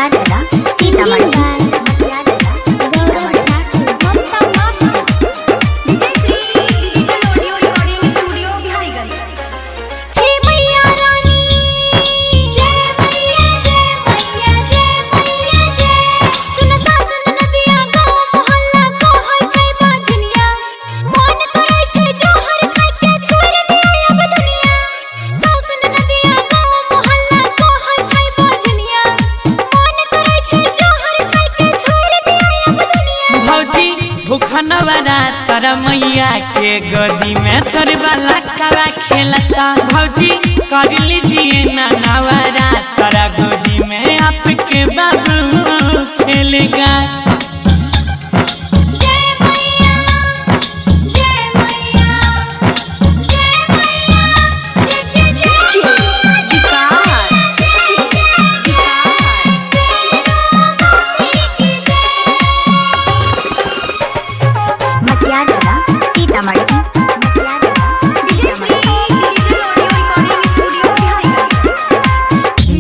मटियाला सीतामढ़ी भूखनवरा तारा मैया के गोदी में तोर वाला कवा खेलता भौजी कर लीजिए ना नवरा तारा गोदी में आपके बाबू खेलेगा।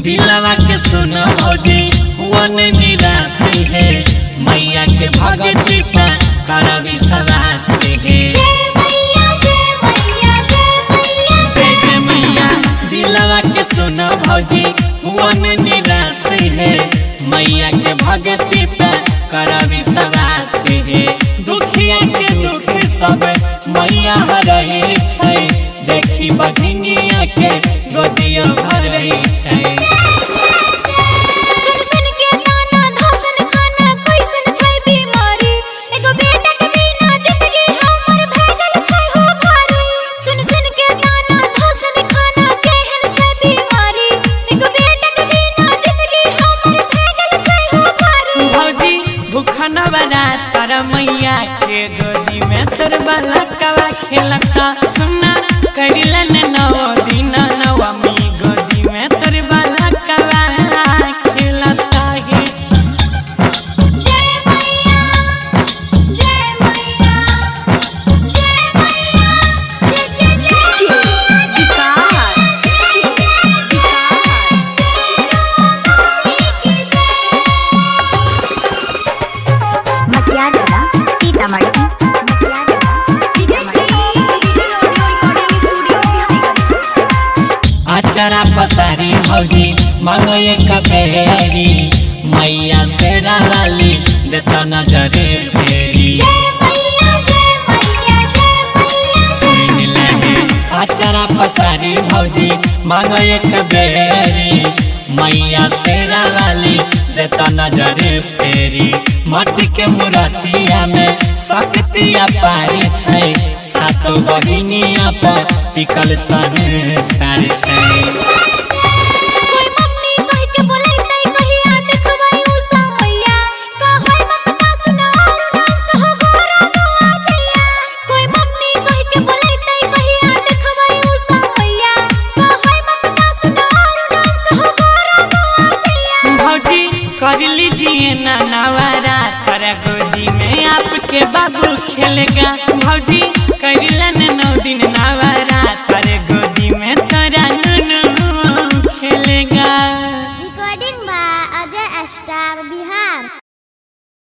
दिलवा के सुनो भौजी वन निराशी है मैया के भगती का करवी सवास है। जय जय मैया दिलवा के सुनो भौजी वन निराशी है मैया के भगती का करवी सवास है। दुखिया के दुख सब मैया रही छै देखी बजनिया के गोदिया भर रही छै। तारा मैया के गोदी में तोर वाला कवा खेलता सुना करिलन नौ दिन नवमी गोदी में तोर वाला कवा खेलता है। जय मैया जय मैया जय मैया जय जय मटियाला सीतामढ़ी आचारा पसारी भौजी मांगो एक बेरी मैया से वाली देता नजरे फेरी सुन ले आचारा पसारी भौजी मांगो एक बेरी मैया से वाली देता नजरे फेरी। मट्टी के मूर्तिया में शक्तिया पारी छै सातो बहिनिया पर टिकल संसार छै। कर लीजिए ना नवरा तारा गोदी में आपके बाबू खेलेगा भौजी करिलन 9 दिन नवरा तारे